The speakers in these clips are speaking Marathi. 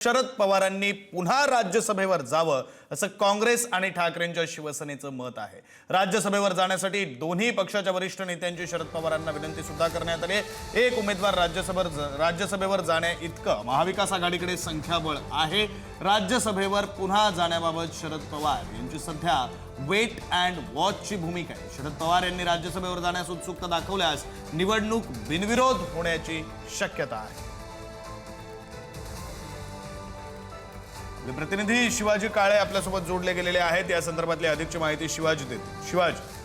शरद पवारांनी पुन्हा राज्यसभेवर जावं असं काँग्रेस आणि ठाकरेंच्या शिवसेनेचं मत आहे। राज्यसभेवर जाण्यासाठी दोन्ही पक्षाच्या वरिष्ठ नेत्यांची शरद पवारांना विनंती सुद्धा करण्यात आली। एक उमेदवार राज्यसभेवर जाण्या इतकं महाविकास आघाडीकडे संख्याबळ आहे। राज्यसभेवर पुन्हा जाण्याबाबत शरद पवार यांची सध्या वेट अँड वॉचची भूमिका आहे। शरद पवार यांनी राज्यसभेवर जाण्यास उत्सुकता दाखवल्यास निवडणूक बिनविरोध होण्याची शक्यता आहे। प्रतिनिधी शिवाजी काळे आपल्यासोबत जोडले गेलेले आहेत। या संदर्भातली अधिकची माहिती शिवाजी देतील। शिवाजी,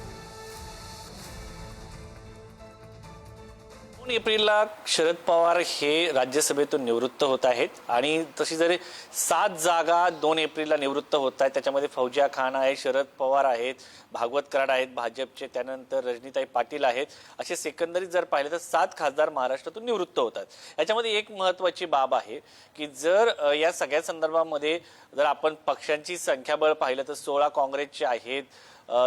2 एप्रिलला शरद पवार हे राज्यसभेतून निवृत्त होत आहेत आणि तशी जरी 7 जागा 2 एप्रिलला निवृत्त होत आहेत। त्याच्यामध्ये फौजिया खान आहे, शरद पवार आहेत, भागवत कराड आहेत भाजपचे, त्यानंतर रजनीताई पाटील आहेत। असे सेकंदरीत जर पाहिले तर 7 खासदार महाराष्ट्रातून निवृत्त होतात। याच्यामध्ये एक महत्त्वाची बाब आहे की जर या सगळ्या संदर्भामध्ये जर आपण पक्षांची संख्याबळ पाहिलं तर 16 काँग्रेसचे आहेत,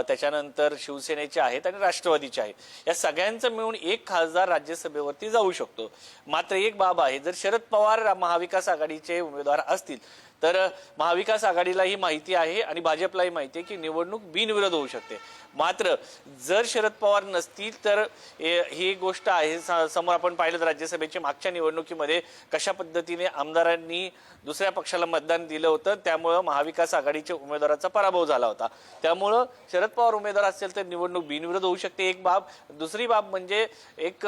त्याच्यानंतर शिवसेनेचे आहेत आणि राष्ट्रवादीचे आहेत। या सगळ्यांचं मिळून एक खासदार राज्यसभेवरती जाऊ शकतो। मात्र एक बाब आहे, जर शरद पवार महाविकास आघाडीचे उमेदवार असतील तर महाविकास आघाडीलाही माहिती आहे आणि भाजपलाही माहिती आहे की निवडणूक बिनविरोध होऊ शकते। मात्र जर शरद पवार नसतील तर ही गोष्ट आहे। समोर आपण पाहिलं राज्यसभेच्या मागच्या निवडणुकीमध्ये कशा पद्धतीने आमदारांनी दुसऱ्या पक्षाला मतदान दिलं होतं, त्यामुळे महाविकास आघाडीच्या उमेदवाराचा पराभव झाला होता। त्यामुळे शरद पवार उमेदवार असेल तर निवडणूक बिनविरोध होऊ शकते, एक बाब। दुसरी बाब म्हणजे एक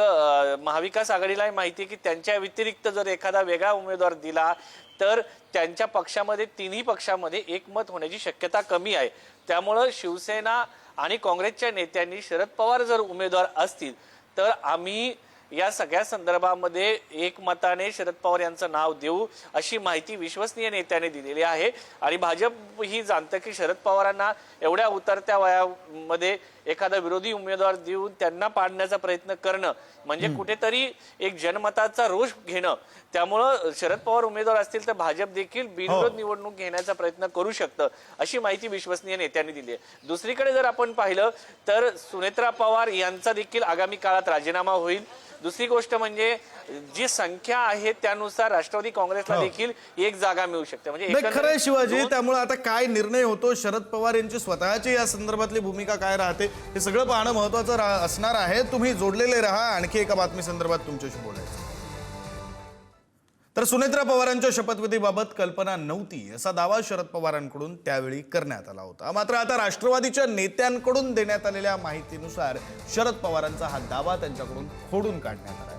महाविकास आघाडीलाही माहिती आहे की त्यांच्या व्यतिरिक्त जर एखादा वेगळा उमेदवार दिला तर त्यांच्या पक्षामध्ये तिन्ही पक्षामध्ये एकमत होण्याची शक्यता कमी आहे। त्यामुळे शिवसेना आणि काँग्रेसच्या नेत्यांनी शरद पवार जर उमेदवार असतील तर आम्ही या सगळ्या संदर्भामध्ये एकमताने शरद पवार यांचं नाव देऊ अशी माहिती विश्वसनीय नेत्याने दिलेली आहे। आणि भाजप ही जाणतं की शरद पवारांना एवढ्या उतरत्या वयामध्ये एखादा विरोधी उमेदवार देऊन त्यांना पाडण्याचा प्रयत्न करणं म्हणजे कुठेतरी एक जनमताचा रोष घेणं। त्यामुळे शरद पवार उमेदवार असतील तर भाजप देखील बिनविरोध निवडणूक घेण्याचा प्रयत्न करू शकतं अशी माहिती विश्वसनीय नेत्यांनी दिली आहे। दुसरीकडे जर आपण पाहिलं तर सुनेत्रा पवार यांचा देखील आगामी काळात राजीनामा होईल। दुसरी गोष्ट म्हणजे जी संख्या आहे त्यानुसार राष्ट्रवादी काँग्रेसला देखील एक जागा मिळू शकते। म्हणजे खरं शिवाजी, त्यामुळे आता काय निर्णय होतो, शरद पवार यांची स्वतःची या संदर्भातली भूमिका काय राहते हे सगळं पाहणं महत्त्वाचं असणार आहे। तुम्ही जोडलेले राहा, आणखी एका बातमी संदर्भात तुमच्याशी बोलायचं। तर सुनेत्रा पवारांच्या शपथविधीबाबत कल्पना नव्हती असा दावा शरद पवारांकडून त्यावेळी करण्यात आला होता। मात्र आता राष्ट्रवादीच्या नेत्यांकडून देण्यात आलेल्या माहितीनुसार शरद पवारांचा हा दावा त्यांच्याकडून खोडून काढण्यात आला आहे।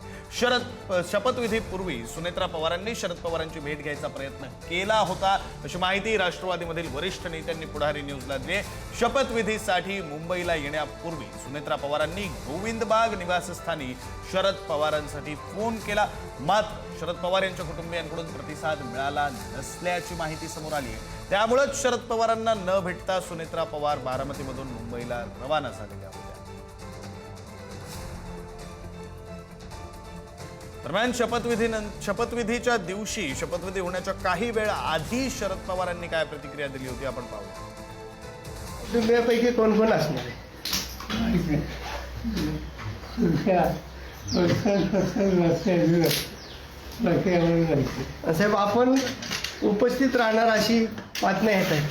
शपथविधीपूर्वी सुनेत्रा पवारांनी शरद पवारांची भेट घ्यायचा प्रयत्न केला होता अशी माहिती राष्ट्रवादीमधील वरिष्ठ नेत्यांनी पुढारी न्यूजला दिली। शपथविधीसाठी मुंबईला येण्यापूर्वी सुनेत्रा पवारांनी गोविंदबाग निवासस्थानी शरद पवारांसाठी फोन केला। मात्र शरद पवार यांच्या कुटुंबियांकडून प्रतिसाद मिळाला नसल्याची माहिती समोर आली। त्यामुळेच शरद पवारांना न भेटता सुनेत्रा पवार बारामतीमधून मुंबईला रवाना झालेल्या होत्या। दरम्यान शपथविधीच्या दिवशी शपथविधी होण्याच्या काही वेळ आधी शरद पवारांनी काय प्रतिक्रिया दिली होती आपण पाहूया। कुटुंबियापैकी कोण कोण असणार आहे? साहेब, आपण उपस्थित राहणार अशी बातम्या येत आहेत।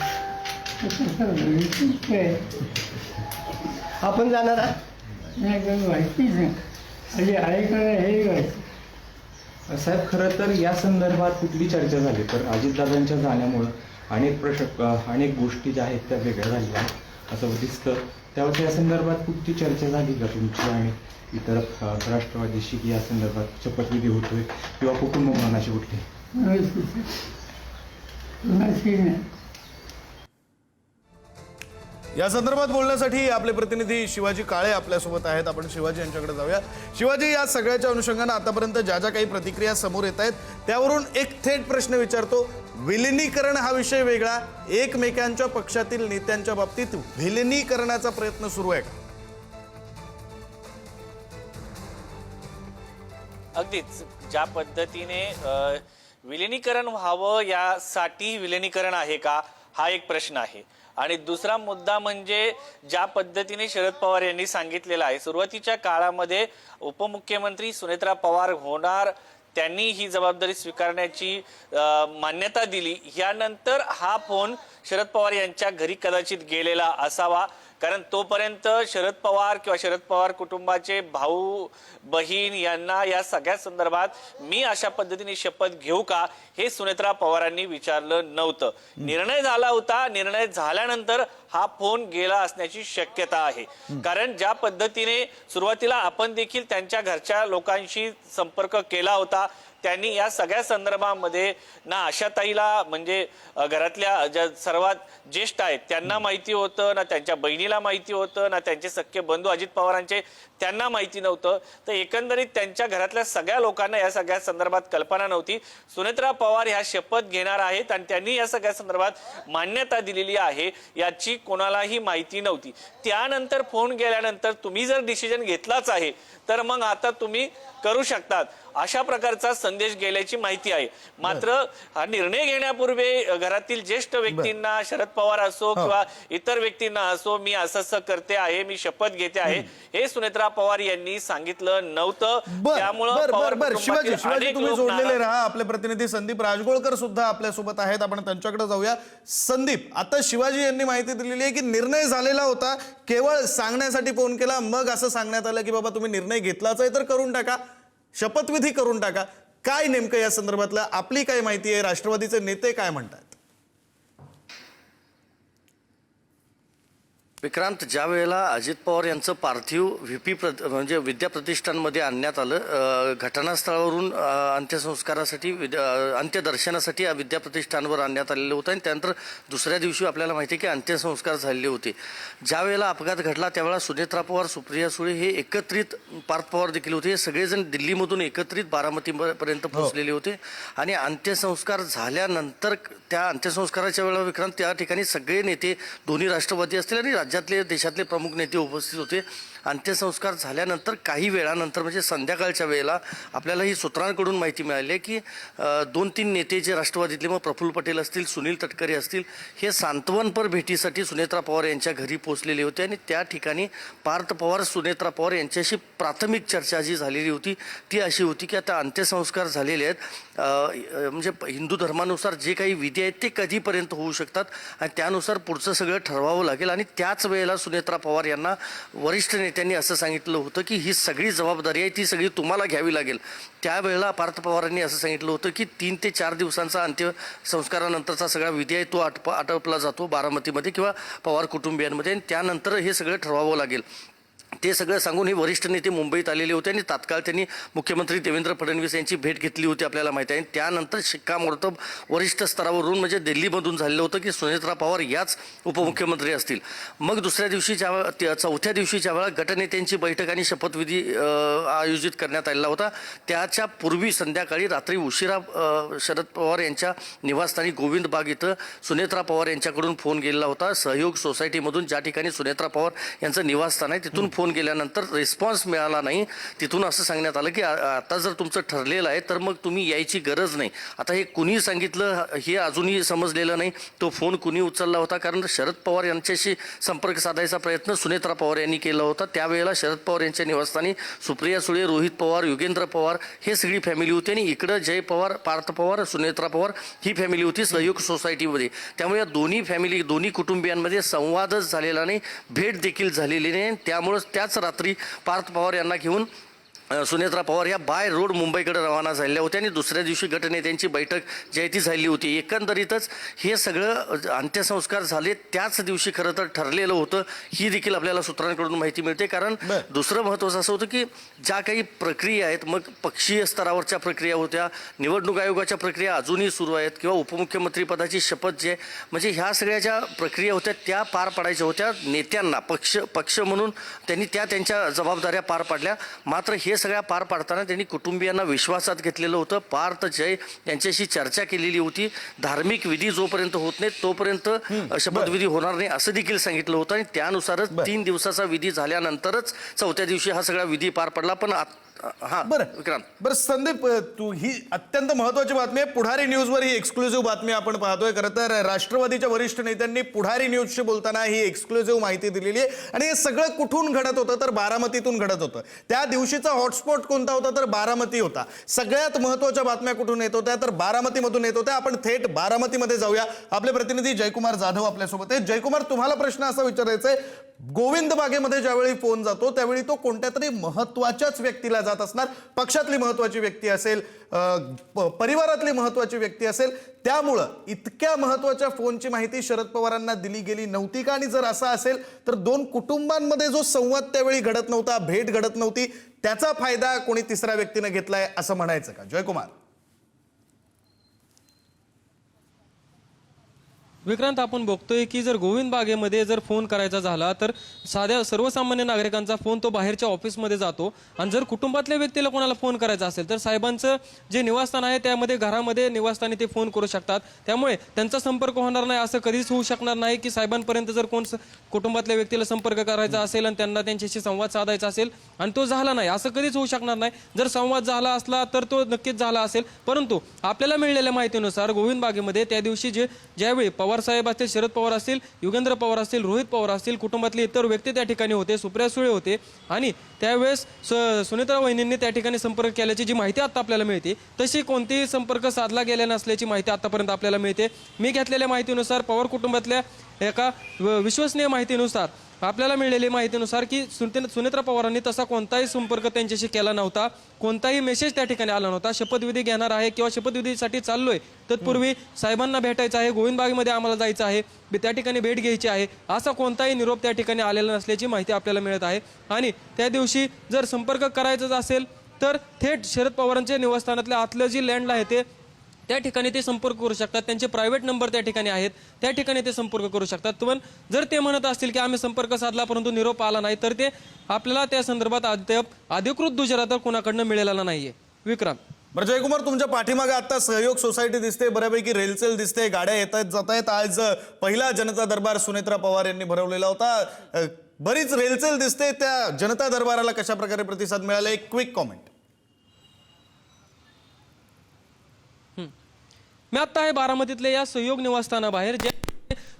आपण जाणार साहेब, खरं तर या संदर्भात कुठली चर्चा झाली तर अजितदादांच्या जाण्यामुळं अनेक गोष्टी ज्या आहेत त्या वेगळ्या झाल्या असं दिसतं। त्यामुळे या संदर्भात कुठली चर्चा झाली का तुमची आणि इतर राष्ट्रवादीशी की या संदर्भात शपथविधी होतोय किंवा कुटुंब मनाशी कुठली? या संदर्भात बोलण्यासाठी आपले प्रतिनिधी शिवाजी काळे आपल्यासोबत आहेत। आपण शिवाजी यांच्याकडे जाऊया। शिवाजी, या सगळ्याच्या अनुषंगाने आतापर्यंत ज्या ज्या काही प्रतिक्रिया समोर येत आहेत त्यावरून एक थेट प्रश्न विचारतो, विलिनीकरण हा विषय वेगळा, एकमेकांच्या पक्षातील नेत्यांच्या बाबतीत विलिनीकरणाचा प्रयत्न सुरू आहे का? अगदीच ज्या पद्धतीने विलिनीकरण व्हावं यासाठी विलिनीकरण आहे का हा एक प्रश्न आहे। आणि दुसरा मुद्दा म्हणजे ज्या पद्धतीने शरद पवार यांनी सांगितलेलं आहे सुरुवातीच्या काळामध्ये उपमुख्यमंत्री सुनेत्रा पवार होणार त्यांनी ही जबाबदारी स्वीकारण्याची मान्यता दिली, यानंतर हा फोन शरद पवार यांच्या घरी कदाचित गेलेला असावा. कारण तोपर्यंत शरद पवार किंवा शरद पवार कुटुंबाचे भाऊ बहीण यांना या सगळ्या संदर्भात मी अशा पद्धतीने शपथ घेऊ का हे सुनेत्रा पवारांनी विचारलं नव्हतं. निर्णय झाला होता, निर्णय झाल्यानंतर हा फोन गेला असण्याची शक्यता आहे. कारण ज्या पद्धतीने सुरुवातीला आपण देखील त्यांच्या घरच्या लोकांशी संपर्क केला होता, त्यांनी या सगळ्या संदर्भामध्ये ना आशाताईला म्हणजे घरातल्या ज्या सर्वात ज्येष्ठ आहेत त्यांना माहिती होतं, ना त्यांच्या बहिणीला माहिती होतं, ना त्यांचे सख्खे बंधू अजित पवारांचे त्यांना माहिती नव्हतं. तर एकंदरीत त्यांच्या घरातल्या सगळ्या लोकांना या सगळ्या संदर्भात कल्पना नव्हती. सुनेत्रा पवार ह्या शपथ घेणार आहेत आणि त्यांनी या सगळ्या संदर्भात मान्यता दिलेली आहे याची कोणालाही माहिती नव्हती. त्यानंतर फोन गेल्यानंतर तुम्ही जर डिसिजन घेतलाच आहे तर मग आता तुम्ही करू शकतात अशा प्रकारचा संदेश गेल्याची माहिती आहे. मात्र हा निर्णय घेण्यापूर्वी घरातील ज्येष्ठ व्यक्तींना, शरद पवार असो किंवा इतर व्यक्तींना असो, मी असं करते आहे, मी शपथ घेते आहे, हे सुनेत्रा पवार यांनी सांगितलं नव्हतं. त्यामुळे शिवाजी तुम्ही जोडलेले राहा. आपले प्रतिनिधी संदीप राजगोळकर सुद्धा आपल्या सोबत आहेत, आपण त्यांच्याकडे जाऊया. संदीप, आता शिवाजी यांनी माहिती दिलेली आहे की निर्णय झालेला होता, केवळ सांगण्यासाठी फोन केला, मग असं सांगण्यात आलं की बाबा तुम्ही निर्णय घेतलाच आहे तर करून टाका, शपथविधी करून टाका. काय नेमकं या संदर्भातलं आपली काय माहिती आहे? राष्ट्रवादीचे नेते काय म्हणतात? विक्रांत, ज्या वेळेला अजित पवार यांचं पार्थिव म्हणजे विद्या प्रतिष्ठानमध्ये आणण्यात आलं, घटनास्थळावरून अंत्यसंस्कारासाठी अंत्यदर्शनासाठी विद्या प्रतिष्ठानवर आणण्यात आलेलं होतं आणि त्यानंतर दुसऱ्या दिवशी आपल्याला माहिती आहे की अंत्यसंस्कार झालेले होते. ज्या वेळेला अपघात घडला त्यावेळेला सुनेत्रा पवार, सुप्रिया सुळे हे एकत्रित, पार्थ पवार देखील होते, हे सगळेजण दिल्लीमधून एकत्रित बारामतीपर्यंत पोहोचलेले होते. आणि अंत्यसंस्कार झाल्यानंतर त्या अंत्यसंस्काराच्या वेळेला विक्रांत त्या ठिकाणी सगळे नेते, दोन्ही राष्ट्रवादी असतील आणि राज्यातले देशातले प्रमुख नेते उपस्थित होते. अंत्यसंस्कार झाल्यानंतर काही वेळानंतर म्हणजे संध्याकाळच्या वेळेला आपल्याला ही सूत्रांकडून माहिती मिळाली आहे की 2-3 नेते जे राष्ट्रवादीतले, मग प्रफुल्ल पटेल असतील, सुनील तटकरे असतील, हे सांत्वनपर भेटीसाठी सुनेत्रा पवार यांच्या घरी पोहोचलेले होते. आणि त्या ठिकाणी पार्थ पवार, सुनेत्रा पवार यांच्याशी प्राथमिक चर्चा जी झालेली होती ती अशी होती की आता अंत्यसंस्कार झालेले आहेत, म्हणजे हिंदू धर्मानुसार जे काही विधी आहेत ते कधीपर्यंत होऊ शकतात आणि त्यानुसार पुढचं सगळं ठरवावं लागेल. आणि त्याच वेळेला सुनेत्रा पवार यांना वरिष्ठ नेत्यांनी असं सांगितलं होतं की ही सगळी जबाबदारी आहे ती सगळी तुम्हाला घ्यावी लागेल. त्यावेळेला पार्थ पवारांनी असं सांगितलं होतं की 3 ते 4 दिवसांचा अंत्यसंस्कारानंतरचा सगळा विधी आहे तो आटोपला जातो बारामतीमध्ये किंवा पवार कुटुंबियांमध्ये, आणि त्यानंतर हे सगळं ठरवावं लागेल. ते सगळं सांगून हे वरिष्ठ नेते मुंबईत आलेले होते आणि तात्काळ त्यांनी मुख्यमंत्री देवेंद्र फडणवीस यांची भेट घेतली होती आपल्याला माहिती आहे. आणि त्यानंतर शिक्कामोर्तब वरिष्ठ स्तरावरून म्हणजे दिल्लीमधून झालेलं होतं की सुनेत्रा पवार याच उपमुख्यमंत्री असतील. मग दुसऱ्या दिवशी चौथ्या दिवशी ज्यावेळेला गटनेत्यांची बैठक आणि शपथविधी आयोजित करण्यात आलेला होता, त्याच्या पूर्वी संध्याकाळी रात्री उशिरा शरद पवार यांच्या निवासस्थानी गोविंद बाग इथं सुनेत्रा पवार यांच्याकडून फोन गेलेला होता. सहयोग सोसायटीमधून ज्या ठिकाणी सुनेत्रा पवार यांचं निवासस्थान आहे तिथून फोन गेल्यानंतर रिस्पॉन्स मिळाला नाही. तिथून असं सांगण्यात आलं की आता जर तुमचं ठरलेलं आहे तर मग तुम्ही यायची गरज नाही. आता हे कुणी सांगितलं हे अजूनही समजलेलं नाही. तो फोन कुणी उचलला होता, कारण शरद पवार यांच्याशी संपर्क साधायचा प्रयत्न सुनेत्रा पवार यांनी केला होता. त्यावेळेला शरद पवार यांच्या निवासस्थानी सुप्रिया सुळे, रोहित पवार, युगेंद्र पवार हे सगळी फॅमिली होती आणि इकडं जय पवार, पार्थ पवार, सुनेत्रा पवार ही फॅमिली होती सहयोग सोसायटीमध्ये. त्यामुळे या दोन्ही फॅमिली, दोन्ही कुटुंबियांमध्ये संवादच झालेला नाही, भेट देखील झालेली नाही. त्यामुळे त्याच रात्री पार्थ पवार यांना घेऊन सुनेत्रा पवार या बाय रोड मुंबईकडे रवाना झालेल्या होत्या आणि दुसऱ्या दिवशी गटनेत्यांची बैठक जी आहे ती झाली होती. एकंदरीतच हे सगळं अंत्यसंस्कार झाले त्याच दिवशी खरं तर ठरलेलं होतं, ही देखील आपल्याला सूत्रांकडून माहिती मिळते. कारण दुसरं महत्त्वाचं असं होतं की ज्या काही प्रक्रिया आहेत, मग पक्षीय स्तरावरच्या प्रक्रिया होत्या, निवडणूक आयोगाच्या प्रक्रिया अजूनही सुरू आहेत, किंवा उपमुख्यमंत्री पदाची शपथ जी आहे, म्हणजे ह्या सगळ्या ज्या प्रक्रिया होत्या त्या पार पाडायच्या होत्या. नेत्यांना पक्ष म्हणून त्यांनी त्यांच्या जबाबदाऱ्या पार पाडल्या. मात्र हे सगळ्या पार पाडताना त्यांनी कुटुंबियांना विश्वासात घेतलेलं होतं. पार्थ जय यांच्याशी चर्चा केलेली होती. धार्मिक विधी जोपर्यंत होत नाही तोपर्यंत शपथविधी होणार नाही असं देखील सांगितलं होतं आणि त्यानुसारच 3 दिवसाचा विधी झाल्यानंतरच चौथ्या दिवशी हा सगळा विधी पार पडला. पण हां विक्रांत. बरं संदीप, तू ही अत्यंत महत्वाची बातमी आहे. पुढारी न्यूजवर ही एक्सक्लुझिव्ह बातमी आपण पाहतोय. खरं तर राष्ट्रवादीच्या वरिष्ठ नेत्यांनी पुढारी न्यूजशी बोलताना ही एक्सक्लुझिव्ह माहिती दिलेली आहे. आणि हे सगळं कुठून घडत होतं तर बारामतीतून घडत होतं. त्या दिवशीचा हॉटस्पॉट कोणता होता तर बारामती होता. सगळ्यात महत्वाच्या बातम्या कुठून येत होत्या तर बारामतीमधून येत होत्या. आपण थेट बारामतीमध्ये जाऊया. आपले प्रतिनिधी जयकुमार जाधव आपल्यासोबत आहेत. जयकुमार, तुम्हाला प्रश्न असा विचारायचा आहे, गोविंद बागेमध्ये ज्यावेळी फोन जातो त्यावेळी तो कोणत्या तरी महत्वाच्याच व्यक्तीला जात असणार. पक्षातली महत्वाची व्यक्ती असेल, परिवारातली महत्वाची व्यक्ती असेल. त्यामुळं इतक्या महत्वाच्या फोनची माहिती शरद पवारांना दिली गेली नव्हती का? आणि जर असं असेल तर दोन कुटुंबांमध्ये जो संवाद त्यावेळी घडत नव्हता, भेट घडत नव्हती, त्याचा फायदा कोणी तिसऱ्या व्यक्तीने घेतलाय असं म्हणायचं का? जयकुमार. विक्रांत, आपण बघतोय की जर गोविंद बागेमध्ये जर फोन करायचा झाला तर साध्या सर्वसामान्य नागरिकांचा फोन तो बाहेरच्या ऑफिसमध्ये जातो. आणि जर कुटुंबातल्या व्यक्तीला कोणाला फोन करायचा असेल तर साहेबांचं जे निवासस्थान आहे त्यामध्ये घरामध्ये निवासस्थानी ते फोन करू शकतात. त्यामुळे त्यांचा संपर्क होणार नाही. असं कधीच होऊ शकणार नाही की साहेबांपर्यंत जर कोण कुटुंबातल्या व्यक्तीला संपर्क करायचा असेल आणि त्यांना त्यांच्याशी संवाद साधायचा असेल आणि तो झाला नाही, असं कधीच होऊ शकणार नाही. जर संवाद झाला असला तर तो नक्कीच झाला असेल. परंतु आपल्याला मिळालेल्या माहितीनुसार गोविंद बागेमध्ये त्या दिवशी ज्यावेळी पवार साहेब असतील, शरद पवार असतील, युगेंद्र पवार असतील, रोहित पवार असतील, कुटुंबातले इतर व्यक्ती त्या ठिकाणी होते, सुप्रिया सुळे होते. आणि त्यावेळेस सुनेत्रा वहिनींनी त्या ठिकाणी संपर्क केल्याची जी माहिती आता आपल्याला मिळते तशी कोणतीही संपर्क साधला गेला नसल्याची माहिती आतापर्यंत आपल्याला मिळते. मी घेतलेल्या माहितीनुसार, पवार कुटुंबातल्या एका विश्वसनीय माहितीनुसार, आपल्याला मिळालेली माहितीनुसार की सुनेत्रा पवारांनी तसा कोणताही संपर्क त्यांच्याशी केला नव्हता. कोणताही मेसेज त्या ठिकाणी आला नव्हता. शपथविधी घेणार आहे किंवा शपथविधीसाठी चाललोय, तत्पूर्वी साहेबांना भेटायचं आहे, गोविंद बागेमध्ये आम्हाला जायचं आहे, त्या ठिकाणी भेट घ्यायची आहे, असा कोणताही निरोप त्या ठिकाणी आलेला नसल्याची माहिती आपल्याला मिळत आहे. आणि त्या दिवशी जर संपर्क करायचाच असेल तर थेट शरद पवारांच्या निवासस्थानातल्या आतलं जी लँड आहे त्या ठिकाणी ते संपर्क करू शकतात. त्यांचे प्रायव्हेट नंबर त्या ठिकाणी आहेत, त्या ठिकाणी ते संपर्क करू शकतात. पण जर ते म्हणत असतील की आम्ही संपर्क साधला परंतु निरोप आला नाही, तर ते आपल्याला त्या संदर्भात अधिकृत दुजरा तर कोणाकडनं मिळालेला नाहीये. विक्रांत. बरं जयकुमार, तुमच्या पाठीमागे आता सहयोग सोसायटी दिसते, बऱ्यापैकी रेलचेल दिसते, गाड्या येत आहेत जात आहेत. आज पहिला जनता दरबार सुनेत्रा पवार यांनी भरवलेला होता. बरीच रेलचेल दिसते. त्या जनता दरबाराला कशा प्रकारे प्रतिसाद मिळाला? एक क्विक कॉमेंट. मी आता आहे बारामतीतल्या या सहयोग निवासस्थानाबाहेर, जे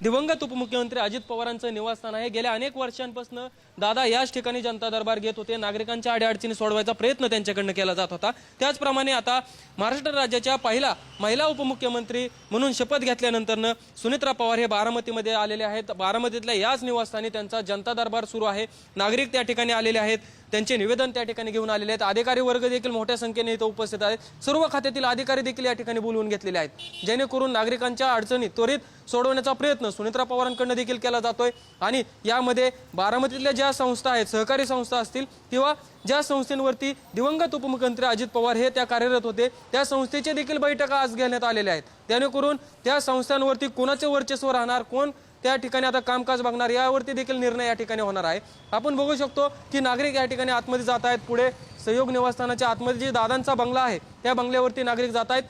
दिवंगत उपमुख्यमंत्री अजित पवारांचं निवासस्थान आहे. गेल्या अनेक वर्षांपासून दादा याच ठिकाणी जनता दरबार घेत होते. नागरिकांच्या अडीअडचणी सोडवायचा प्रयत्न त्यांच्याकडनं केला जात होता. त्याचप्रमाणे आता महाराष्ट्र राज्याच्या पहिला महिला उपमुख्यमंत्री म्हणून शपथ घेतल्यानंतरनं सुनेत्रा पवार हे बारामतीमध्ये आलेले आहेत. बारामतीतल्या याच निवासस्थानी त्यांचा जनता दरबार सुरू आहे. नागरिक त्या ठिकाणी आलेले आहेत, त्यांचे निवेदन त्या ठिकाणी घेऊन आलेले आहेत. अधिकारी वर्ग देखील मोठ्या संख्येने इथं उपस्थित आहेत. सर्व खात्यातील अधिकारी देखील या ठिकाणी बोलवून घेतलेले आहेत, जेणेकरून नागरिकांच्या अडचणी त्वरित सोडवण्याचा प्रयत्न सुनेत्रा पवारांकडून देखील केला जातोय. आणि यामध्ये बारामतीतल्या ज्या संस्था आहेत, सहकारी संस्था असतील किंवा ज्या संस्थेवरती दिवंगत उपमुख्यमंत्री अजित पवार हे त्या कार्यरत होते, त्या संस्थेचे देखील बैठका आज घेण्यात आलेल्या आहेत. जेणेकरून त्या संस्थांवरती कोणाचे वर्चस्व राहणार, कोण त्या ठिकाणी आता कामकाज बघणार, यावरती देखील निर्णय या ठिकाणी होणार आहे. आपण बघू शकतो की नागरिक या ठिकाणी आतमध्ये जात आहेत. पुढे सहयोग निवासस्थानाच्या आतमध्ये जे दादांचा बंगला आहे त्या बंगल्यावरती नागरिक जात आहेत.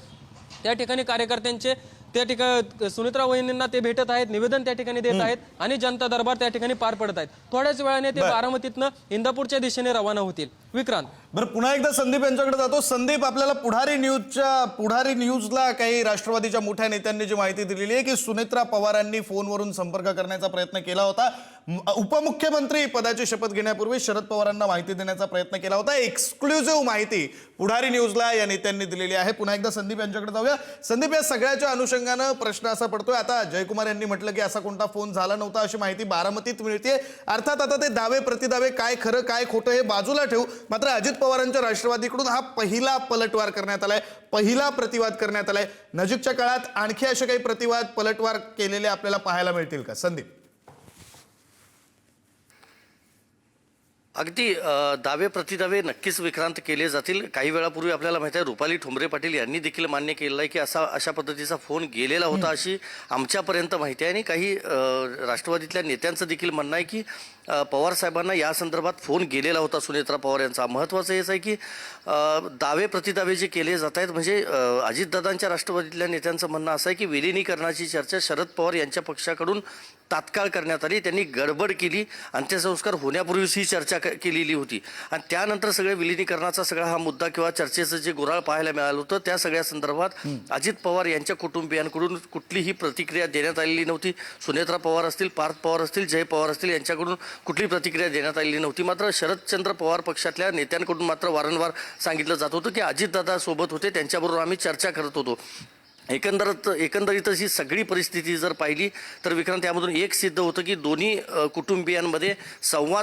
त्या ठिकाणी कार्यकर्त्यांचे त्या ठिकाणी सुनेत्रा वहिनींना ते भेटत आहेत, निवेदन त्या ठिकाणी देत आहेत आणि जनता दरबार त्या ठिकाणी पार पडत आहेत. थोड्याच वेळाने ते बारामतीतनं इंदापूरच्या दिशेने रवाना होतील. विक्रांत. बरं, पुन्हा एकदा संदीप यांच्याकडे जातो. संदीप, आपल्याला पुढारी न्यूजला काही राष्ट्रवादीच्या मोठ्या नेत्यांनी जी माहिती दिलेली आहे की सुनेत्रा पवारांनी फोनवरून संपर्क करण्याचा प्रयत्न केला होता. उपमुख्यमंत्री पदाची शपथ घेण्यापूर्वी शरद पवारांना माहिती देण्याचा प्रयत्न केला होता. एक्सक्लुझिव्ह माहिती पुढारी न्यूजला या नेत्यांनी दिलेली आहे. पुन्हा एकदा संदीप यांच्याकडे जाऊया. संदीप, या सगळ्याच्या अनुषंगानं प्रश्न असा पडतोय, आता जयकुमार यांनी म्हटलं की असा कोणता फोन झाला नव्हता अशी माहिती बारामतीत मिळते. अर्थात आता ते दावे प्रतिदावे काय खरं काय खोटं हे बाजूला ठेवू, मात्र अजित पवारांच्या राष्ट्रवादीकडून हा पहिला पलटवार करण्यात आलाय, पहिला प्रतिवाद करण्यात आलाय. नजीकच्या काळात आणखी असे काही प्रतिवाद पलटवार केलेले आपल्याला पाहायला मिळतील का? संदीप. अगदी दावे प्रतिदावे नक्कीच विक्रांत केले जातील. काही वेळापूर्वी आपल्याला माहिती आहे रुपाली ठोंबरे पाटील यांनी देखील मान्य केलेलं आहे की अशा पद्धतीचा फोन गेलेला होता अशी आमच्यापर्यंत माहिती आहे. आणि काही राष्ट्रवादीतल्या नेत्यांचं देखील म्हणणं आहे की पवार साहेबांना या संदर्भात फोन गेलेला होता सुनेत्रा पवार यांचा. महत्त्वाचं हेच आहे की दावे प्रतिदावे जे केले जात आहेत, म्हणजे अजितदादांच्या राष्ट्रवादीतल्या नेत्यांचं म्हणणं असं आहे की विलिनीकरणाची चर्चा शरद पवार यांच्या पक्षाकडून तात्काळ करण्यात आली. त्यांनी गडबड केली, अंत्यसंस्कार होण्यापूर्वीच ही चर्चा केलेली होती आणि त्यानंतर सगळे विलिनीकरणाचा सगळा हा मुद्दा किंवा चर्चेचं जे गुऱ्हाळ पाहायला मिळालं होतं त्या सगळ्या संदर्भात अजित पवार यांच्या कुटुंबियांकडून कुठलीही प्रतिक्रिया देण्यात आलेली नव्हती. सुनेत्रा पवार असतील, पार्थ पवार असतील, जय पवार असतील यांच्याकडून कुठली प्रतिक्रिया देण्यात आलेली नव्हती. मात्र शरदचंद्र पवार पक्षातल्या नेत्यांकडून मात्र वारंवार सांगितलं जात होतं की अजितदादा सोबत होते, त्यांच्याबरोबर आम्ही चर्चा करत होतो. एकंदरीतच ही सगळी परिस्थिती जर पाहिली तर विक्रांत, यामधून एक सिद्ध होतं की दोन्ही कुटुंबियांमध्ये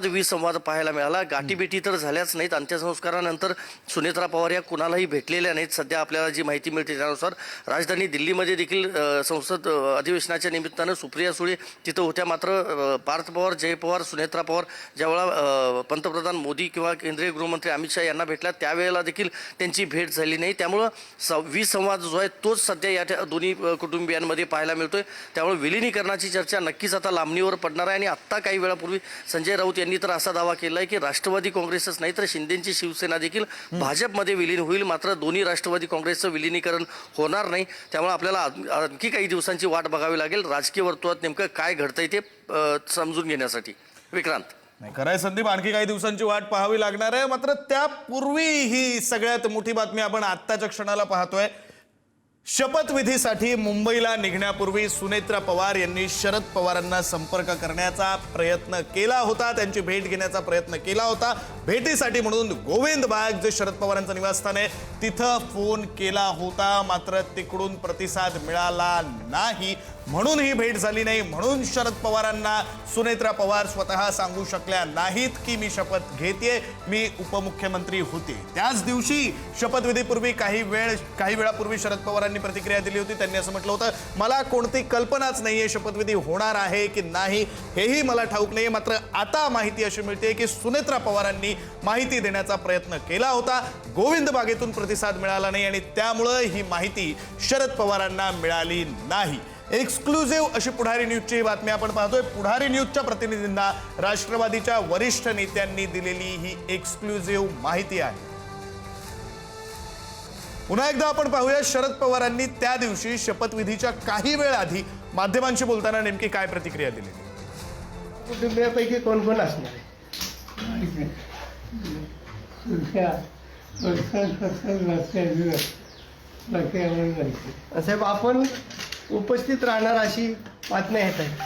विसंवाद पाहायला मिळाला. गाठीभेटी तर झाल्याच नाहीत. अंत्यसंस्कारानंतर सुनेत्रा पवार या कुणालाही भेटलेल्या नाहीत. सध्या आपल्याला जी माहिती मिळते त्यानुसार राजधानी दिल्लीमध्ये देखील संसद अधिवेशनाच्या निमित्तानं सुप्रिया सुळे तिथं होत्या. मात्र पार्थ पवार, जय पवार, सुनेत्रा पवार ज्यावेळेला पंतप्रधान मोदी किंवा केंद्रीय गृहमंत्री अमित शहा यांना भेटला त्यावेळेला देखील त्यांची भेट झाली नाही. त्यामुळं विसंवाद जो आहे तोच सध्या या दोन्ही कुटुंबियांमध्ये पाहायला मिळतोय. त्यामुळे विलिनीकरणाची चर्चा नक्कीच आता लांबणीवर पडणार आहे. आणि आत्ता काही वेळापूर्वी संजय राऊत यांनी तर असा दावा केला आहे की राष्ट्रवादी काँग्रेसच नाही तर शिंदेची शिवसेना देखील भाजपमध्ये विलीन होईल. मात्र दोन्ही राष्ट्रवादी काँग्रेसचं विलिनीकरण होणार नाही. त्यामुळे आपल्याला आणखी काही दिवसांची वाट बघावी लागेल राजकीय वर्तुळात नेमकं काय घडतंय ते समजून घेण्यासाठी. विक्रांत, नाही खरंय संदीप, आणखी काही दिवसांची वाट पाहावी लागणार आहे. मात्र त्यापूर्वी ही सगळ्यात मोठी बातमी आपण आत्ताच्या क्षणाला पाहतोय. शपथविधीसाठी मुंबईला निघण्यापूर्वी सुनेत्रा पवार यांनी शरद पवारांना संपर्क करण्याचा प्रयत्न केला होता, त्यांची भेट घेण्याचा प्रयत्न केला होता. भेटीसाठी म्हणून गोविंद बाग जे शरद पवारांचं निवासस्थान आहे तिथं फोन केला होता. मात्र तिकडून प्रतिसाद मिळाला नाही, म्हणून ही भेट झाली नाही. म्हणून शरद पवारांना सुनेत्रा पवार स्वतः सांगू शकल्या नाहीत की मी शपथ घेतेय, मी उपमुख्यमंत्री होते. त्याच दिवशी शपथविधीपूर्वी काही वेळापूर्वी शरद पवारांनी प्रतिक्रिया दिली होती. त्यांनी असं म्हटलं होतं, मला कोणती कल्पनाच नाहीये शपथविधी होणार आहे की नाही हेही मला ठाऊक नाहीये. मात्र आता माहिती अशी मिळते की सुनेत्रा पवारांनी माहिती देण्याचा प्रयत्न केला होता, गोविंद बागेतून प्रतिसाद मिळाला नाही आणि त्यामुळं ही माहिती शरद पवारांना मिळाली नाही. एक्सक्लुझिव्ह अशी पुढारी न्यूजची बातमी आपण पाहतोय. पुढारी न्यूजच्या प्रतिनिधींना राष्ट्रवादीच्या वरिष्ठ नेत्यांनी दिलेली ही एक्सक्लुझिव्ह माहिती आहे. पुन्हा एकदा आपण पाहूया शरद पवारांनी त्या दिवशी शपथविधीच्या काही वेळ आधी माध्यमांशी बोलताना नेमकी काय प्रतिक्रिया दिली. कुटुंबियापैकी कोण कोण असणार आहे? साहेब, आपण उपस्थित राहणार अशी बातम्या येत आहेत.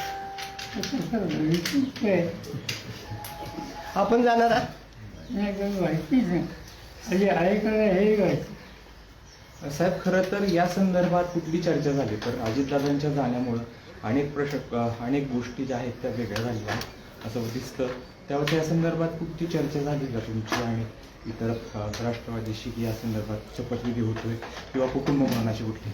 आपण जाणार आहात? साहेब, खरं तर या संदर्भात कुठली चर्चा झाली तर अजितदादांच्या जाण्यामुळं अनेक गोष्टी ज्या आहेत त्या वेगळ्या झालेल्या आहेत असं दिसतं. त्यामुळे या संदर्भात कुठली चर्चा झाली का तुमची आणि इतर राष्ट्रवादीशी की या संदर्भात शपथविधी होतोय किंवा कुटुंब मनाची कुठली?